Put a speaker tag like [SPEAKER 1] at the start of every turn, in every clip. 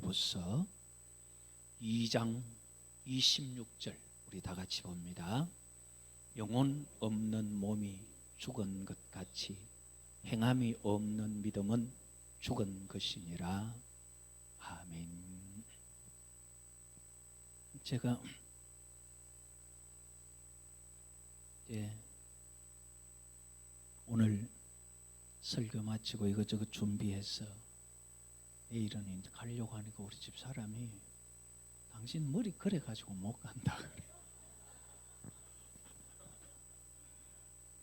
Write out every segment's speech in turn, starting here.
[SPEAKER 1] 야고보서 2장 26절 우리 다 같이 봅니다. 영혼 없는 몸이 죽은 것 같이 행함이 없는 믿음은 죽은 것이니라. 아멘. 제가 오늘 설교 마치고 이것저것 준비해서 내일은 이제 가려고 하니까 우리 집 사람이 당신 머리 그래 가지고 못 간다 그래.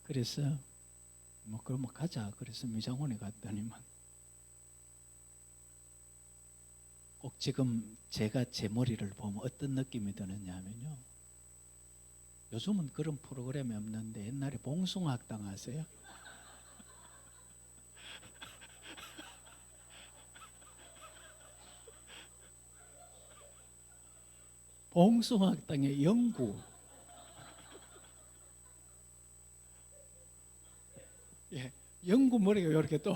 [SPEAKER 1] 그래서 그러면 가자. 그래서 미장원에 갔더니만 꼭 지금 제가 제 머리를 보면 어떤 느낌이 드느냐면요, 요즘은 그런 프로그램이 없는데 옛날에 봉숭아학당 아세요? 봉숭아학당의 영구, 영구 머리가 이렇게 또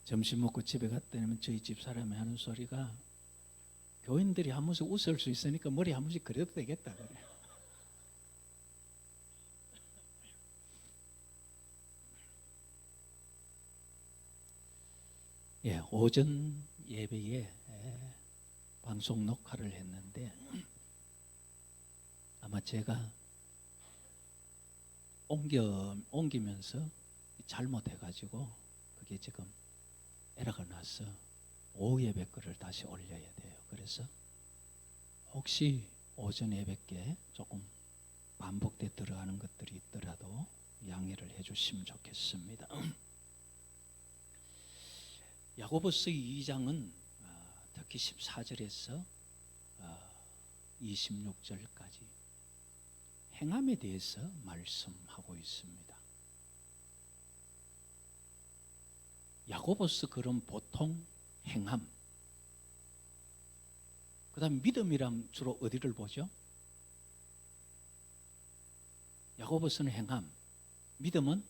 [SPEAKER 1] 점심 먹고 집에 갔더니 저희 집 사람이 하는 소리가 교인들이 한 번씩 웃을 수 있으니까 머리 한 번씩 그려도 되겠다 그래. 오전 예배에 방송 녹화를 했는데 아마 제가 옮기면서 잘못해가지고 그게 지금 에러가 나서 오후 예배 거를 다시 올려야 돼요. 그래서 혹시 오전 예배께 조금 반복돼 들어가는 것들이 있더라도 양해를 해주시면 좋겠습니다. 야고보서 2장은 특히 14절에서 26절까지 행함에 대해서 말씀하고 있습니다. 야고보서 글은 보통 행함, 그 다음 믿음이란 주로 어디를 보죠? 야고보서는 행함, 믿음은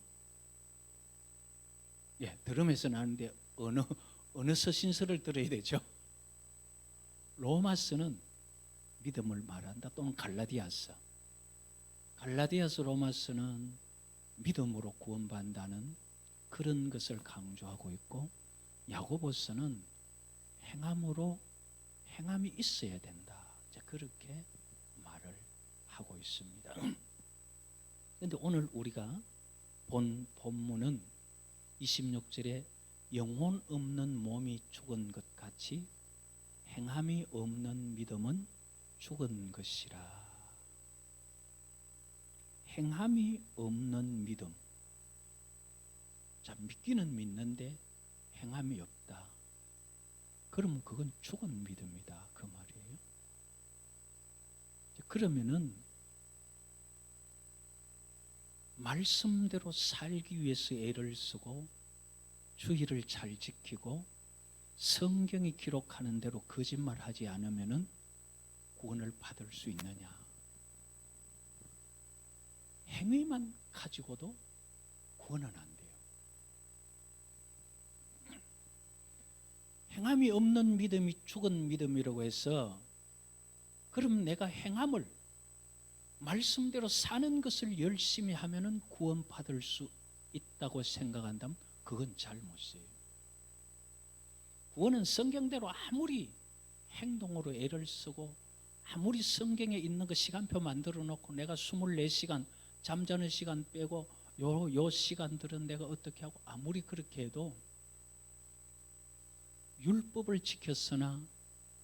[SPEAKER 1] 들음에서 나는데 어느 서신서를 들어야 되죠? 로마서는 믿음을 말한다, 또는 갈라디아서, 로마서는 믿음으로 구원받는다는 그런 것을 강조하고 있고, 야고보서는 행함이 있어야 된다, 그렇게 말을 하고 있습니다. 그런데 오늘 우리가 본 본문은 26절에 영혼 없는 몸이 죽은 것 같이 행함이 없는 믿음은 죽은 것이라. 행함이 없는 믿음, 믿기는 믿는데 행함이 없다, 그러면 그건 죽은 믿음이다, 그 말이에요. 그러면은 말씀대로 살기 위해서 애를 쓰고 주의를 잘 지키고 성경이 기록하는 대로 거짓말하지 않으면은 구원을 받을 수 있느냐? 행위만 가지고도 구원은 안 돼요. 행함이 없는 믿음이 죽은 믿음이라고 해서 그럼 내가 행함을 말씀대로 사는 것을 열심히 하면은 구원 받을 수 있다고 생각한다면 그건 잘못이에요. 구원은 성경대로 아무리 행동으로 애를 쓰고 아무리 성경에 있는 거 시간표 만들어 놓고 내가 24시간 잠자는 시간 빼고 요 시간들은 내가 어떻게 하고 아무리 그렇게 해도 율법을 지켰으나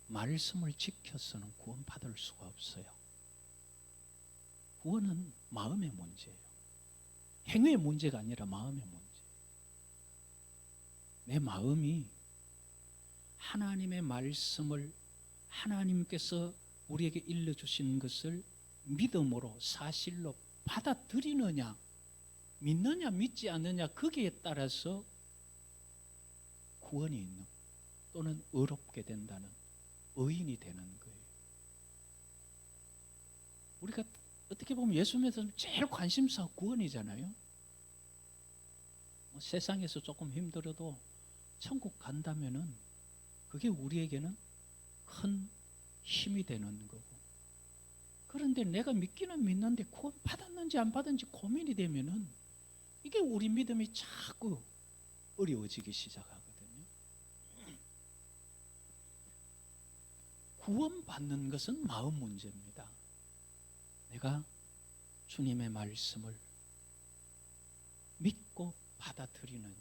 [SPEAKER 1] 말씀을 지켰으나 구원 받을 수가 없어요. 구원은 마음의 문제예요. 행위의 문제가 아니라 마음의 문제. 내 마음이 하나님의 말씀을, 하나님께서 우리에게 일러주신 것을 믿음으로 사실로 받아들이느냐, 믿느냐 믿지 않느냐, 거기에 따라서 구원이 있는 또는 의롭게 된다는 의인이 되는 거예요. 우리가 어떻게 보면 예수 믿으면 제일 관심사가 구원이잖아요. 세상에서 조금 힘들어도 천국 간다면은 그게 우리에게는 큰 힘이 되는 거고. 그런데 내가 믿기는 믿는데 구원 받았는지 안 받았는지 고민이 되면은 이게 우리 믿음이 자꾸 어려워지기 시작하거든요. 구원받는 것은 마음 문제입니다. 내가 주님의 말씀을 믿고 받아들이느냐,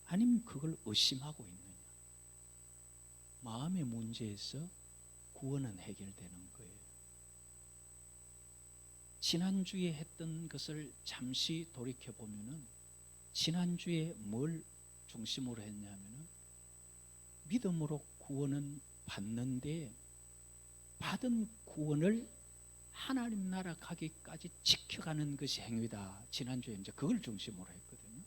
[SPEAKER 1] 아니면 그걸 의심하고 있느냐. 마음의 문제에서 구원은 해결되는 거예요. 지난주에 했던 것을 잠시 돌이켜보면은, 지난주에 뭘 중심으로 했냐면은, 믿음으로 구원은 받는데 받은 구원을 하나님 나라 가기까지 지켜가는 것이 행위다. 지난주에 이제 그걸 중심으로 했거든요.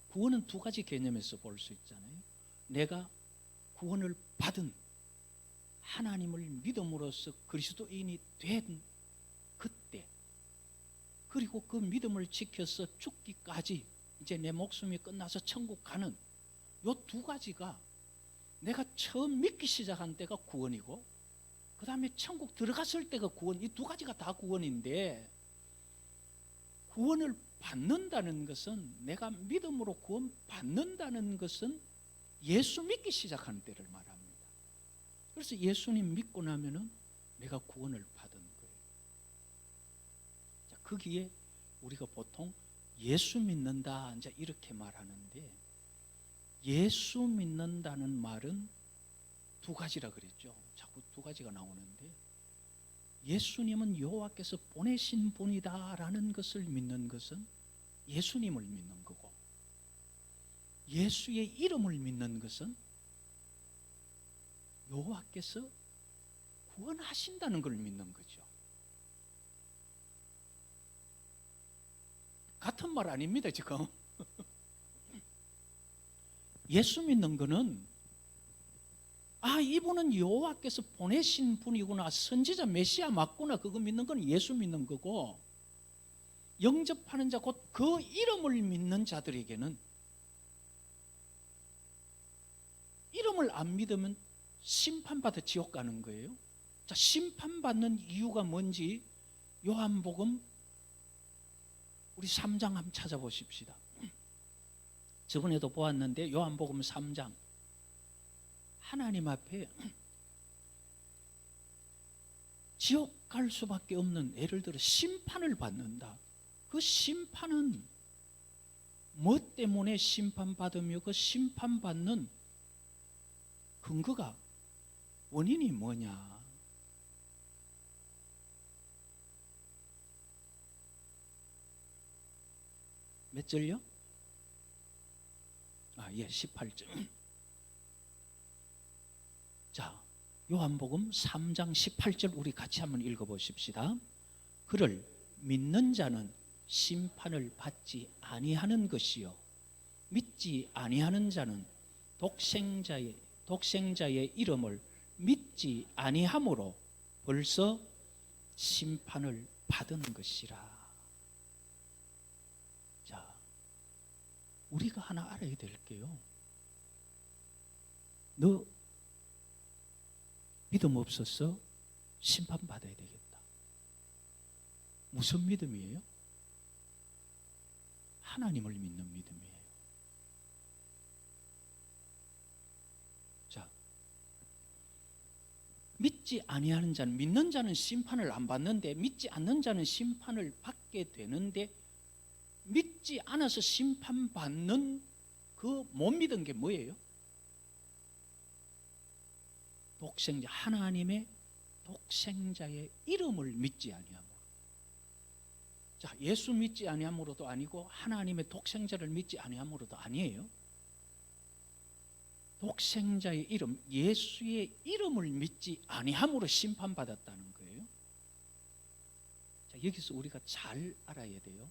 [SPEAKER 1] 구원은 두 가지 개념에서 볼 수 있잖아요. 내가 구원을 받은, 하나님을 믿음으로써 그리스도인이 된 그때, 그리고 그 믿음을 지켜서 죽기까지 이제 내 목숨이 끝나서 천국 가는 요 두 가지가, 내가 처음 믿기 시작한 때가 구원이고 그 다음에 천국 들어갔을 때가 구원, 이 두 가지가 다 구원인데, 구원을 받는다는 것은, 내가 믿음으로 구원 받는다는 것은 예수 믿기 시작하는 때를 말합니다. 그래서 예수님 믿고 나면은 내가 구원을 받은 거예요. 자, 거기에 우리가 보통 예수 믿는다 이제 이렇게 말하는데, 예수 믿는다는 말은 두 가지라 그랬죠. 자꾸 두 가지가 나오는데, 예수님은 여호와께서 보내신 분이다라는 것을 믿는 것은 예수님을 믿는 거고, 예수의 이름을 믿는 것은 여호와께서 구원하신다는 걸 믿는 거죠. 같은 말 아닙니다, 지금. 예수 믿는 거는, 아, 이분은 여호와께서 보내신 분이구나, 선지자 메시아 맞구나, 그거 믿는 건 예수 믿는 거고, 영접하는 자, 곧 그 이름을 믿는 자들에게는, 이름을 안 믿으면 심판받아 지옥 가는 거예요. 자, 심판받는 이유가 뭔지 요한복음 우리 3장 한번 찾아보십시다. 저번에도 보았는데 요한복음 3장, 하나님 앞에 지옥 갈 수밖에 없는, 예를 들어 심판을 받는다. 그 심판은 뭐 때문에 심판받으며 그 심판받는 근거가, 원인이 뭐냐? 몇 절요? 18절. 자, 요한복음 3장 18절 우리 같이 한번 읽어보십시다. 그를 믿는 자는 심판을 받지 아니하는 것이요, 믿지 아니하는 자는 독생자의 이름을 믿지 아니함으로 벌써 심판을 받은 것이라. 자, 우리가 하나 알아야 될 게요, 너 믿음 없었어? 심판받아야 되겠다. 무슨 믿음이에요? 하나님을 믿는 믿음이에요. 자, 믿지 아니하는 자는, 믿는 자는 심판을 안 받는데 믿지 않는 자는 심판을 받게 되는데, 믿지 않아서 심판받는 그 못 믿은 게 뭐예요? 독생자, 하나님의 독생자의 이름을 믿지 아니함으로. 자, 예수 믿지 아니함으로도 아니고 하나님의 독생자를 믿지 아니함으로도 아니에요. 독생자의 이름, 예수의 이름을 믿지 아니함으로 심판받았다는 거예요. 자, 여기서 우리가 잘 알아야 돼요.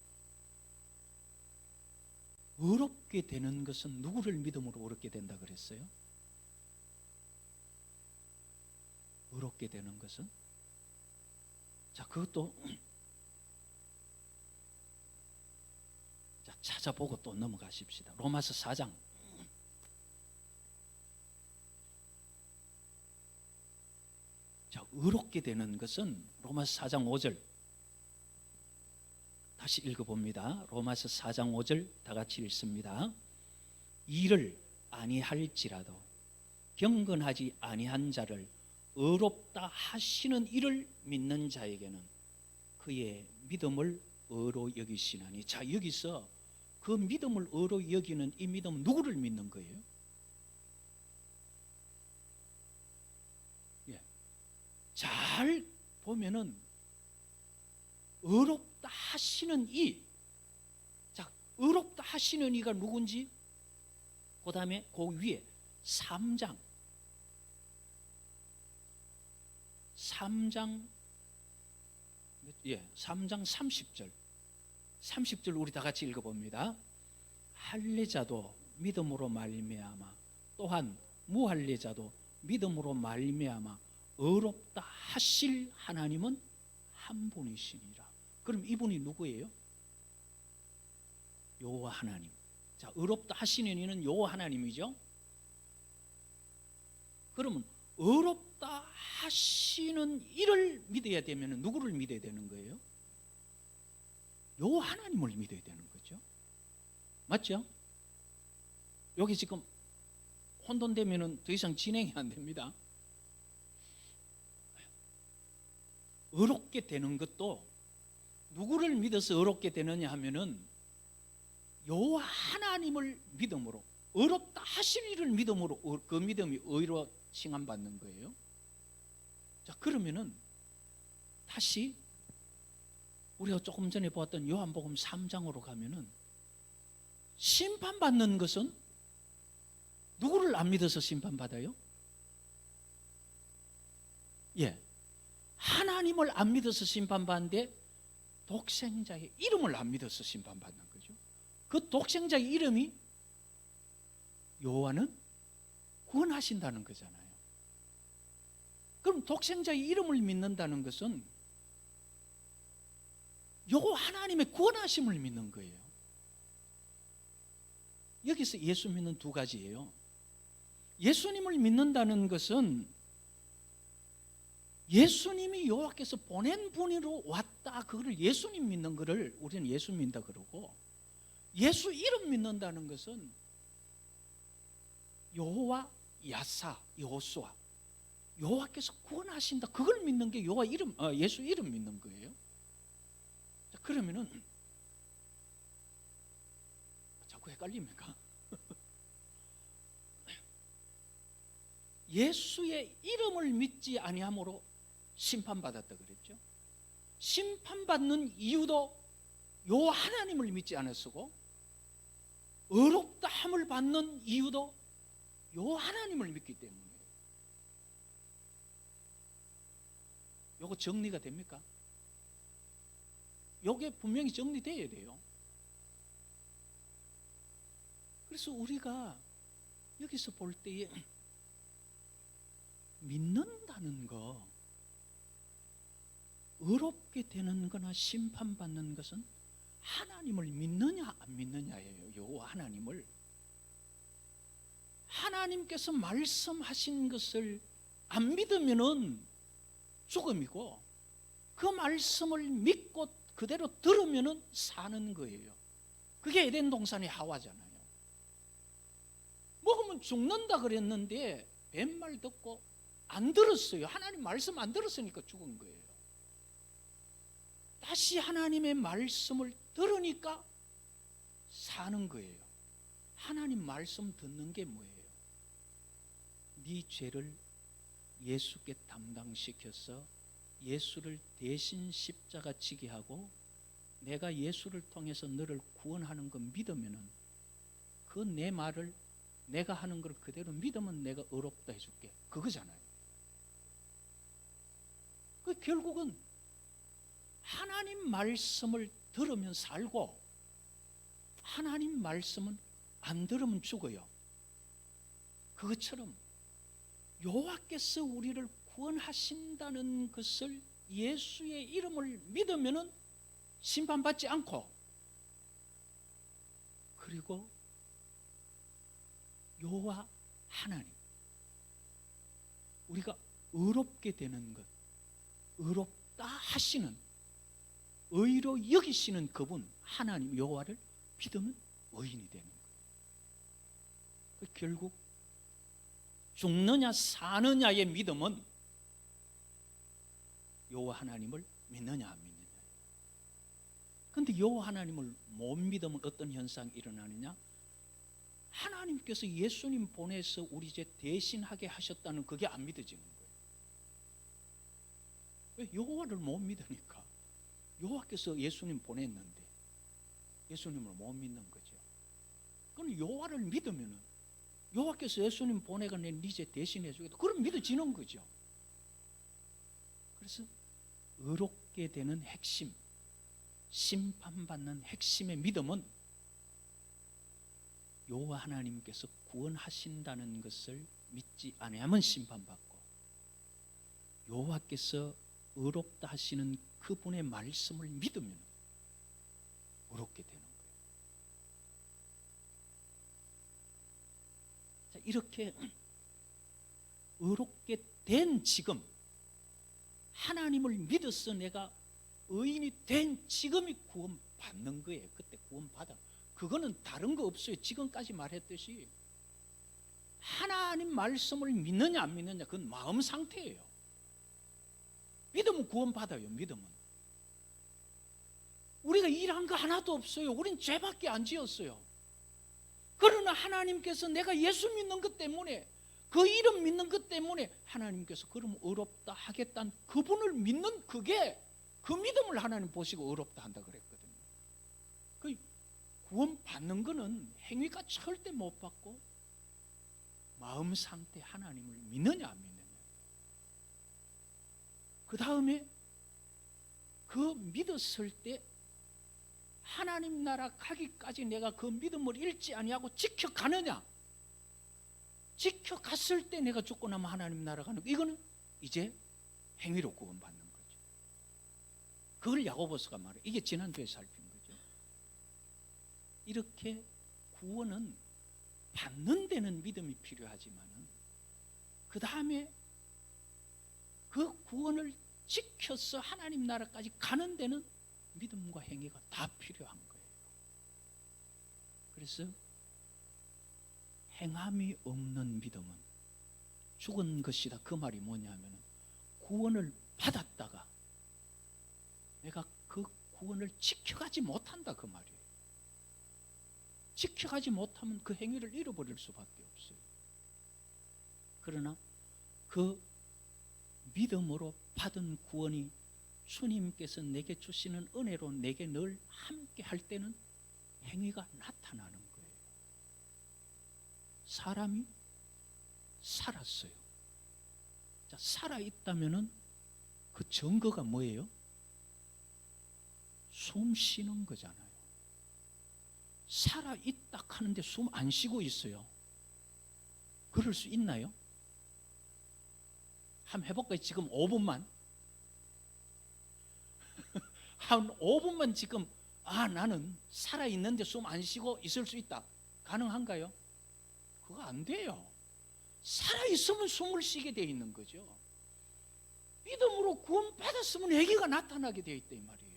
[SPEAKER 1] 의롭게 되는 것은 누구를 믿음으로 의롭게 된다 그랬어요? 의롭게 되는 것은 자, 그것도 자, 찾아보고 또 넘어가십시다. 로마서 4장. 자, 의롭게 되는 것은 로마서 4장 5절. 다시 읽어봅니다. 로마서 4장 5절 다 같이 읽습니다. 이를 아니할지라도 경건하지 아니한 자를 의롭다 하시는 이를 믿는 자에게는 그의 믿음을 의로 여기시나니. 자, 여기서 그 믿음을 의로 여기는 이 믿음은 누구를 믿는 거예요? 예. 잘 보면은 의롭다 하시는 이. 자, 의롭다 하시는 이가 누군지 그 다음에 그 위에 3장 예, 3장 30절 우리 다 같이 읽어봅니다. 할례자도 믿음으로 말미암아 또한 무할례자도 믿음으로 말미암아 의롭다 하실 하나님은 한 분이시니라. 그럼 이분이 누구예요? 여호와 하나님. 자, 의롭다 하시는 이는 여호와 하나님이죠. 그러면 의롭다 하시는 이를 믿어야 되면 누구를 믿어야 되는 거예요? 여호와 하나님을 믿어야 되는 거죠. 맞죠? 여기 지금 혼돈되면 더 이상 진행이 안 됩니다. 의롭게 되는 것도 누구를 믿어서 의롭게 되느냐 하면은 여호와 하나님을 믿음으로, 의롭다 하신 이를 믿음으로 그 믿음이 의로 칭함받는 거예요. 자, 그러면은 다시 우리가 조금 전에 보았던 요한복음 3장으로 가면은 심판받는 것은 누구를 안 믿어서 심판받아요? 예, 하나님을 안 믿어서 심판받는데 독생자의 이름을 안 믿어서 심판받는 거죠. 그 독생자의 이름이 여호와는 구원하신다는 거잖아요. 그럼 독생자의 이름을 믿는다는 것은 여호와 하나님의 구원하심을 믿는 거예요. 여기서 예수 믿는 두 가지예요. 예수님을 믿는다는 것은 예수님이 여호와께서 보낸 분으로 왔다, 그거를 예수님 믿는 거를 우리는 예수 믿는다 그러고, 예수 이름 믿는다는 것은 여호와 야사, 여호수아, 여호와께서 구원하신다, 그걸 믿는 게 여호와 이름, 예수 이름 믿는 거예요. 자, 그러면은 자꾸 헷갈립니까? 예수의 이름을 믿지 아니함으로 심판받았다 그랬죠. 심판받는 이유도 여호와 하나님을 믿지 않았고, 의롭다함을 받는 이유도 여호와 하나님을 믿기 때문이에요. 요거 정리가 됩니까? 요게 분명히 정리돼야 돼요. 그래서 우리가 여기서 볼 때에 믿는다는 거, 의롭게 되는 거나 심판받는 것은 하나님을 믿느냐 안 믿느냐예요. 여호와 하나님을. 하나님께서 말씀하신 것을 안 믿으면은 죽음이고, 그 말씀을 믿고 그대로 들으면은 사는 거예요. 그게 에덴 동산의 하와잖아요. 먹으면 죽는다 그랬는데 뱀말 듣고 안 들었어요. 하나님 말씀 안 들었으니까 죽은 거예요. 다시 하나님의 말씀을 들으니까 사는 거예요. 하나님 말씀 듣는 게 뭐예요? 네 죄를 예수께 담당시켜서 예수를 대신 십자가 지게 하고 내가 예수를 통해서 너를 구원하는 거 믿으면은 그 내 말을 내가 하는 걸 그대로 믿으면 내가 의롭다 해줄게, 그거잖아요. 그 결국은 하나님 말씀을 들으면 살고 하나님 말씀은 안 들으면 죽어요. 그것처럼 여호와께서 우리를 구원하신다는 것을 예수의 이름을 믿으면은 심판받지 않고, 그리고 여호와 하나님, 우리가 의롭게 되는 것, 의롭다 하시는, 의로 여기시는 그분 하나님 여호와를 믿으면 의인이 되는 거예요. 결국 죽느냐 사느냐의 믿음은 여호와 하나님을 믿느냐 안 믿느냐. 그런데 여호와 하나님을 못 믿으면 어떤 현상이 일어나느냐? 하나님께서 예수님 보내서 우리 죄 대신하게 하셨다는 그게 안 믿어지는 거예요. 왜? 여호와를 못 믿으니까. 여호와께서 예수님 보냈는데 예수님을 못 믿는 거죠. 그럼 여호와를 믿으면은 여호와께서 예수님 보내가 내 네 죄 대신해 주겠다, 그럼 믿어지는 거죠. 그래서 의롭게 되는 핵심, 심판받는 핵심의 믿음은 여호와 하나님께서 구원하신다는 것을 믿지 않으면 심판받고, 여호와께서 의롭다 하시는 그분의 말씀을 믿으면 의롭게 되는 거예요. 자, 이렇게 의롭게 된 지금, 하나님을 믿어서 내가 의인이 된 지금이 구원받는 거예요. 그때 구원받아. 그거는 다른 거 없어요. 지금까지 말했듯이 하나님 말씀을 믿느냐 안 믿느냐, 그건 마음 상태예요. 믿으면 구원받아요. 믿으면. 우리가 일한 거 하나도 없어요. 우린 죄밖에 안 지었어요. 그러나 하나님께서 내가 예수 믿는 것 때문에, 그 이름 믿는 것 때문에 하나님께서 그럼 의롭다 하겠다는 그분을 믿는, 그게 그 믿음을 하나님 보시고 의롭다 한다 그랬거든요. 그 구원 받는 거는 행위가 절대 못 받고 마음 상태, 하나님을 믿느냐 안 믿느냐. 그 다음에 그 믿었을 때 하나님 나라 가기까지 내가 그 믿음을 잃지 아니하고 지켜가느냐. 지켜갔을 때 내가 죽고 나면 하나님 나라 가는 거, 이거는 이제 행위로 구원받는 거죠. 그걸 야고보서가 말해요. 이게 지난주에 살핀 거죠. 이렇게 구원은 받는 데는 믿음이 필요하지만은 그 다음에 그 구원을 지켜서 하나님 나라까지 가는 데는 믿음과 행위가 다 필요한 거예요. 그래서 행함이 없는 믿음은 죽은 것이다. 그 말이 뭐냐면 구원을 받았다가 내가 그 구원을 지켜가지 못한다, 그 말이에요. 지켜가지 못하면 그 행위를 잃어버릴 수밖에 없어요. 그러나 그 믿음으로 받은 구원이 주님께서 내게 주시는 은혜로 내게 늘 함께 할 때는 행위가 나타나는 거예요. 사람이 살았어요. 자, 살아있다면은 그 증거가 뭐예요? 숨 쉬는 거잖아요. 살아있다 하는데 숨 안 쉬고 있어요. 그럴 수 있나요? 한번 해볼까요? 지금 5분만. 한 5분만 지금, 나는 살아있는데 숨 안 쉬고 있을 수 있다. 가능한가요? 그거 안 돼요. 살아있으면 숨을 쉬게 되어 있는 거죠. 믿음으로 구원받았으면 행위가 나타나게 되어 있다 이 말이에요.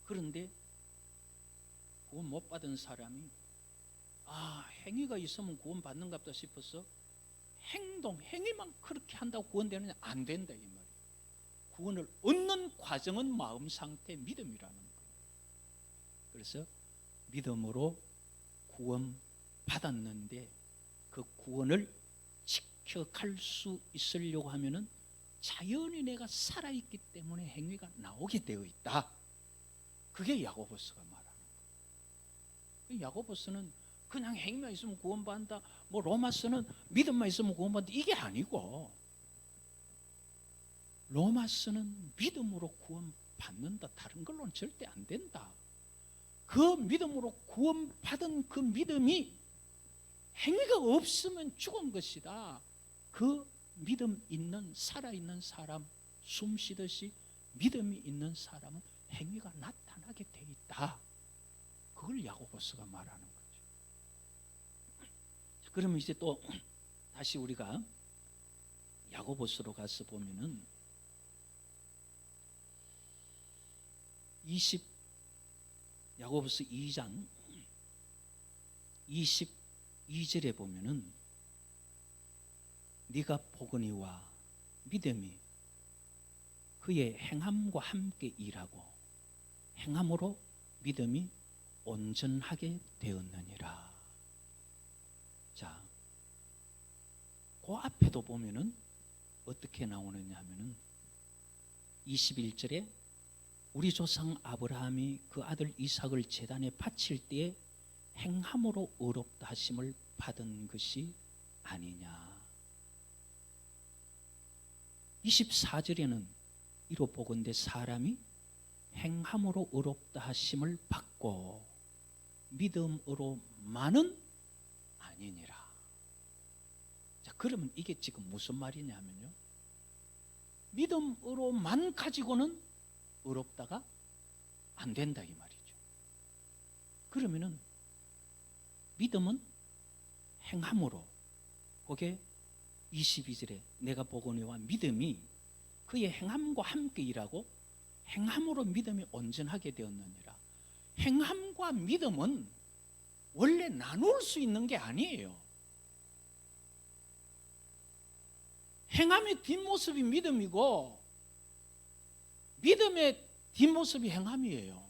[SPEAKER 1] 그런데 구원 못 받은 사람이 행위가 있으면 구원받는가 보다 싶어서 행위만 그렇게 한다고 구원되느냐? 안 된다 이 말이에요. 구원을 얻는 과정은 마음 상태, 믿음이라는 거예요. 그래서 믿음으로 구원 받았는데 그 구원을 지켜갈 수 있으려고 하면은 자연히 내가 살아있기 때문에 행위가 나오게 되어 있다. 그게 야고보서가 말하는 거예요. 야고보서는 그냥 행위만 있으면 구원받는다, 뭐 로마서는 믿음만 있으면 구원받는다, 이게 아니고, 로마서는 믿음으로 구원받는다, 다른 걸로는 절대 안 된다. 그 믿음으로 구원받은 그 믿음이 행위가 없으면 죽은 것이다. 그 믿음 있는 살아있는 사람 숨 쉬듯이 믿음이 있는 사람은 행위가 나타나게 돼 있다. 그걸 야고보서가 말하는 거죠. 그러면 이제 또 다시 우리가 야고보서로 가서 보면은 야고보서 2장 22절에 보면은 네가 보거니와 믿음이 그의 행함과 함께 일하고 행함으로 믿음이 온전하게 되었느니라. 자, 그 앞에도 보면은 어떻게 나오느냐 하면은 21절에 우리 조상 아브라함이 그 아들 이삭을 제단에 바칠 때에 행함으로 의롭다 하심을 받은 것이 아니냐. 24절에는 이로 보건대 사람이 행함으로 의롭다 하심을 받고 믿음으로만은 아니니라. 자, 그러면 이게 지금 무슨 말이냐 하면요, 믿음으로만 가지고는 의롭다가 안 된다 이 말이죠. 그러면은 믿음은 행함으로, 그게 22절에 내가 보거니와 믿음이 그의 행함과 함께 일하고 행함으로 믿음이 온전하게 되었느니라. 행함과 믿음은 원래 나눌 수 있는 게 아니에요. 행함의 뒷모습이 믿음이고 믿음의 뒷모습이 행함이에요.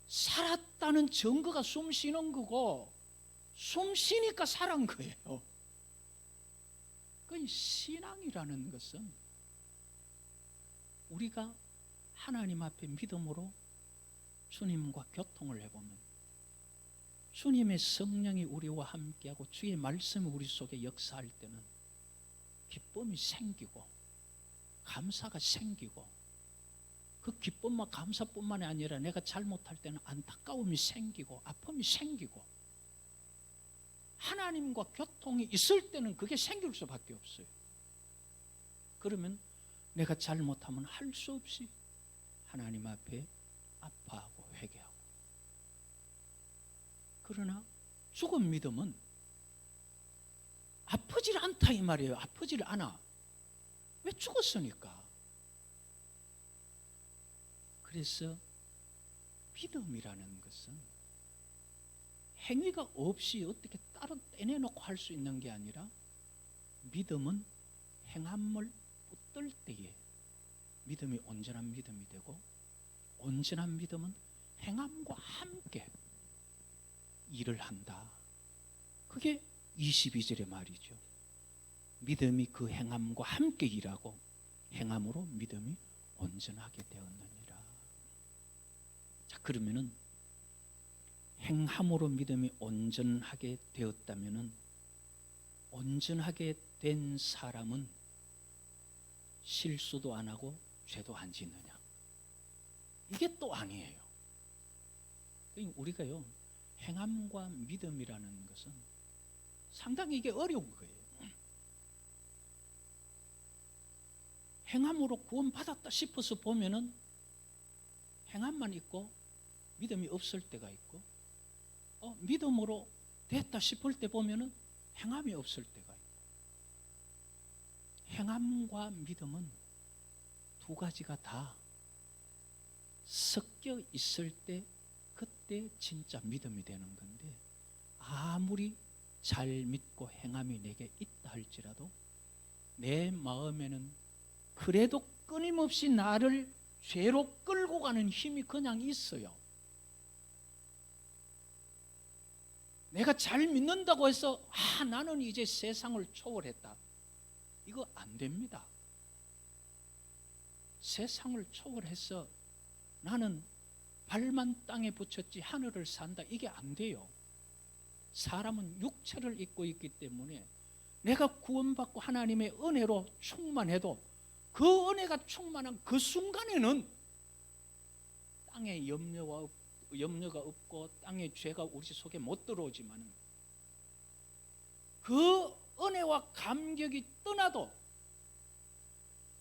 [SPEAKER 1] 살았다는 증거가 숨 쉬는 거고 숨 쉬니까 살은 거예요. 그 신앙이라는 것은 우리가 하나님 앞에 믿음으로 주님과 교통을 해보면 주님의 성령이 우리와 함께하고 주의 말씀이 우리 속에 역사할 때는 기쁨이 생기고 감사가 생기고, 그 기쁨과 감사뿐만이 아니라 내가 잘못할 때는 안타까움이 생기고 아픔이 생기고, 하나님과 교통이 있을 때는 그게 생길 수밖에 없어요. 그러면 내가 잘못하면 할 수 없이 하나님 앞에 아파하고 회개하고. 그러나 죽은 믿음은 아프질 않다 이 말이에요. 아프질 않아. 왜? 죽었으니까. 그래서 믿음이라는 것은 행위가 없이 어떻게 따로 떼내놓고 할 수 있는 게 아니라, 믿음은 행함을 붙들 때에 믿음이 온전한 믿음이 되고, 온전한 믿음은 행함과 함께 일을 한다. 그게 22절의 말이죠. 믿음이 그 행함과 함께 일하고 행함으로 믿음이 온전하게 되었느니라. 자, 그러면은 행함으로 믿음이 온전하게 되었다면은 온전하게 된 사람은 실수도 안 하고 죄도 안 짓느냐? 이게 또 아니에요. 우리가요, 행함과 믿음이라는 것은 상당히 이게 어려운 거예요. 행함으로 구원받았다 싶어서 보면은 행함만 있고 믿음이 없을 때가 있고, 믿음으로 됐다 싶을 때 보면은 행함이 없을 때가 있고. 행함과 믿음은 두 가지가 다 섞여 있을 때 그때 진짜 믿음이 되는 건데, 아무리 잘 믿고 행함이 내게 있다 할지라도 내 마음에는 그래도 끊임없이 나를 죄로 끌고 가는 힘이 그냥 있어요. 내가 잘 믿는다고 해서 나는 이제 세상을 초월했다, 이거 안 됩니다. 세상을 초월해서 나는 발만 땅에 붙였지 하늘을 산다, 이게 안 돼요. 사람은 육체를 입고 있기 때문에 내가 구원받고 하나님의 은혜로 충만해도 그 은혜가 충만한 그 순간에는 땅에 염려가 없고 땅에 죄가 우리 속에 못 들어오지만, 그 은혜와 감격이 떠나도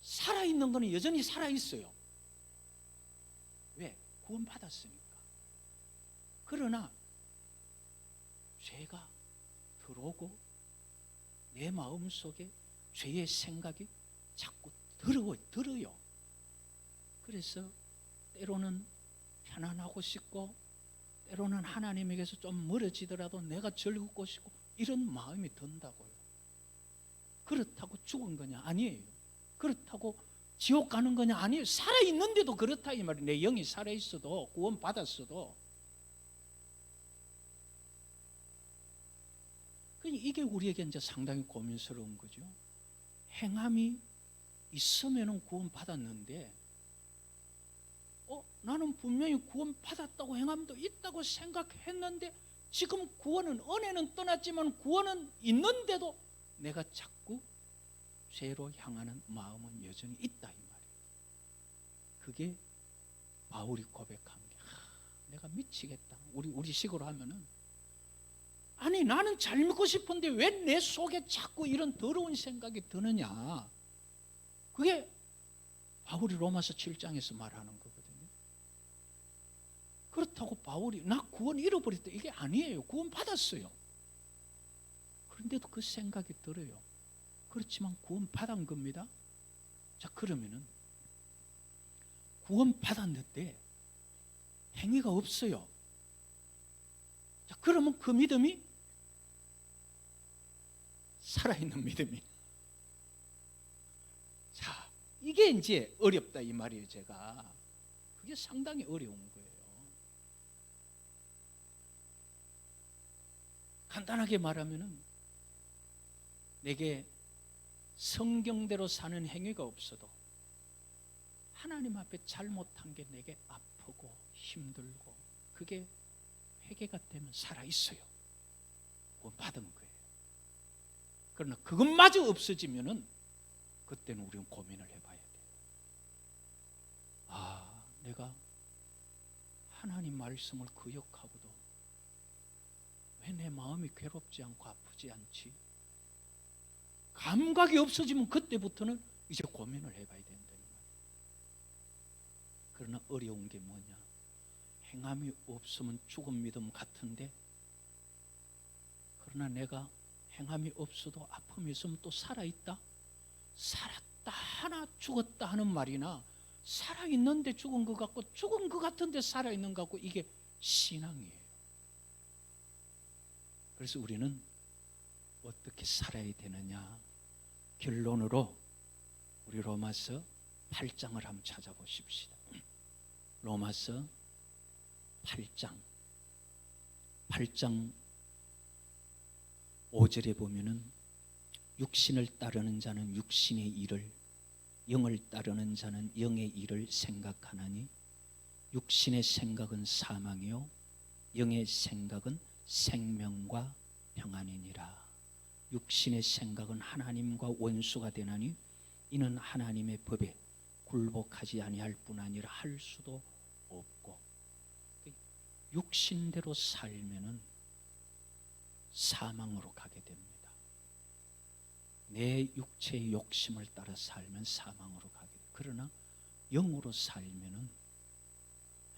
[SPEAKER 1] 살아있는 거는 여전히 살아있어요. 왜? 구원받았으니까. 그러나 죄가 들어오고 내 마음속에 죄의 생각이 자꾸 들어요. 그래서 때로는 편안하고 싶고 때로는 하나님에게서 좀 멀어지더라도 내가 즐겁고 싶고 이런 마음이 든다고요. 그렇다고 죽은 거냐? 아니에요. 그렇다고 지옥 가는 거냐? 아니에요. 살아있는데도 그렇다 이 말이에요. 내 영이 살아있어도 구원받았어도. 이게 우리에게 이제 상당히 고민스러운 거죠. 행함이 있으면 구원받았는데 나는 분명히 구원받았다고 행함도 있다고 생각했는데 지금 구원은 은혜는 떠났지만 구원은 있는데도 내가 자꾸 죄로 향하는 마음은 여전히 있다 이 말이에요. 그게 바울이 고백한 게 내가 미치겠다. 우리 식으로 하면은 아니 나는 잘 믿고 싶은데 왜 내 속에 자꾸 이런 더러운 생각이 드느냐. 그게 바울이 로마서 7장에서 말하는 거거든요. 그렇다고 바울이 나 구원 잃어버렸다 이게 아니에요. 구원 받았어요. 그런데도 그 생각이 들어요. 그렇지만 구원 받은 겁니다. 자, 그러면은 구원 받았는데 행위가 없어요. 자, 그러면 그 믿음이 살아있는 믿음이. 자, 이게 이제 어렵다 이 말이에요. 제가 그게 상당히 어려운 거예요. 간단하게 말하면은 내게 성경대로 사는 행위가 없어도 하나님 앞에 잘못한 게 내게 아프고 힘들고 그게 회개가 되면 살아있어요. 그건 받은 거예요. 그러나 그것마저 없어지면은 그때는 우리는 고민을 해봐야 돼요. 내가 하나님 말씀을 기억하고도 왜 내 마음이 괴롭지 않고 아프지 않지? 감각이 없어지면 그때부터는 이제 고민을 해봐야 된다 이 말이에요. 그러나 어려운 게 뭐냐? 행함이 없으면 죽은 믿음 같은데 그러나 내가 행함이 없어도 아픔이 있으면 또 살아있다? 살았다 하나 죽었다 하는 말이나 살아있는데 죽은 것 같고 죽은 것 같은데 살아있는 것 같고 이게 신앙이에요. 그래서 우리는 어떻게 살아야 되느냐? 결론으로 우리 로마서 8장을 한번 찾아보십시다. 로마서 8장 5절에 보면은 육신을 따르는 자는 육신의 일을 영을 따르는 자는 영의 일을 생각하나니 육신의 생각은 사망이요 영의 생각은 생명과 평안이니라. 육신의 생각은 하나님과 원수가 되나니 이는 하나님의 법에 굴복하지 아니할 뿐 아니라 할 수도 없고 육신대로 살면은 사망으로 가게 됩니다. 내 육체의 욕심을 따라 살면 사망으로 가게 돼요. 그러나 영으로 살면은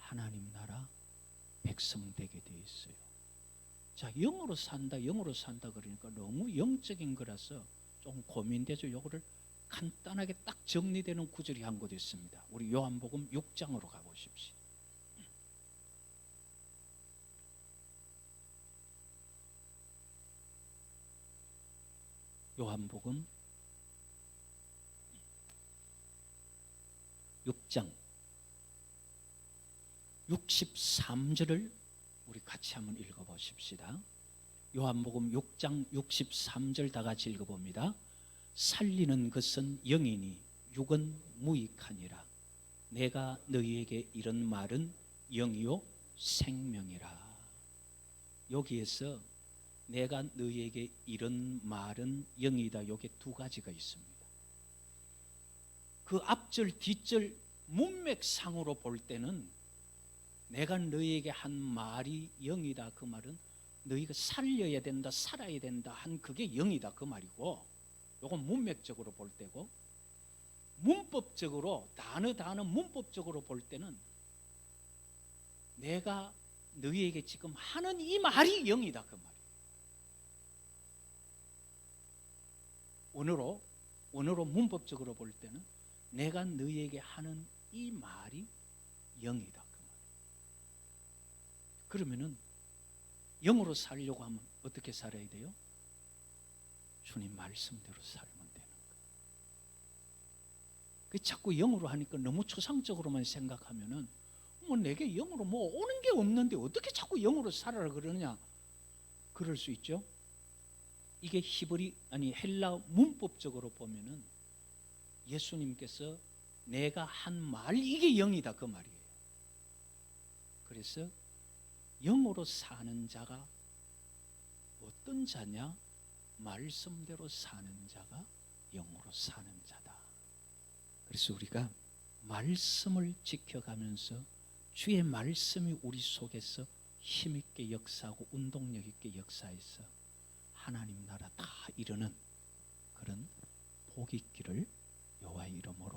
[SPEAKER 1] 하나님 나라 백성 되게 돼 있어요. 자, 영으로 산다 그러니까 너무 영적인 거라서 좀 고민되죠. 요거를 간단하게 딱 정리되는 구절이 한 곳 있습니다. 우리 요한복음 6장으로 가보십시오. 요한복음 6장 63절을 우리 같이 한번 읽어보십시다. 요한복음 6장 63절 다 같이 읽어봅니다. 살리는 것은 영이니 육은 무익하니라. 내가 너희에게 이런 말은 영이요 생명이라. 여기에서 내가 너희에게 이런 말은 영이다. 여기 두 가지가 있습니다. 그 앞절 뒷절 문맥상으로 볼 때는 내가 너희에게 한 말이 영이다. 그 말은 너희가 살려야 된다, 살아야 된다 한 그게 영이다 그 말이고, 요건 문맥적으로 볼 때고, 문법적으로 단어 문법적으로 볼 때는 내가 너희에게 지금 하는 이 말이 영이다 그 말이에요. 원어로 문법적으로 볼 때는 내가 너희에게 하는 이 말이 영이다 그 말이에요. 그러면은 영으로 살려고 하면 어떻게 살아야 돼요? 주님 말씀대로 살면 되는 거예요. 자꾸 영으로 하니까 너무 초상적으로만 생각하면은 뭐 내게 영으로 뭐 오는 게 없는데 어떻게 자꾸 영으로 살아라 그러느냐, 그럴 수 있죠. 이게 헬라 문법적으로 보면은 예수님께서 내가 한 말 이게 영이다 그 말이에요. 그래서 영으로 사는 자가 어떤 자냐? 말씀대로 사는 자가 영으로 사는 자다. 그래서 우리가 말씀을 지켜가면서 주의 말씀이 우리 속에서 힘있게 역사하고 운동력 있게 역사해서 하나님 나라 다 이루는 그런 복이 있기를 여호와의 이름으로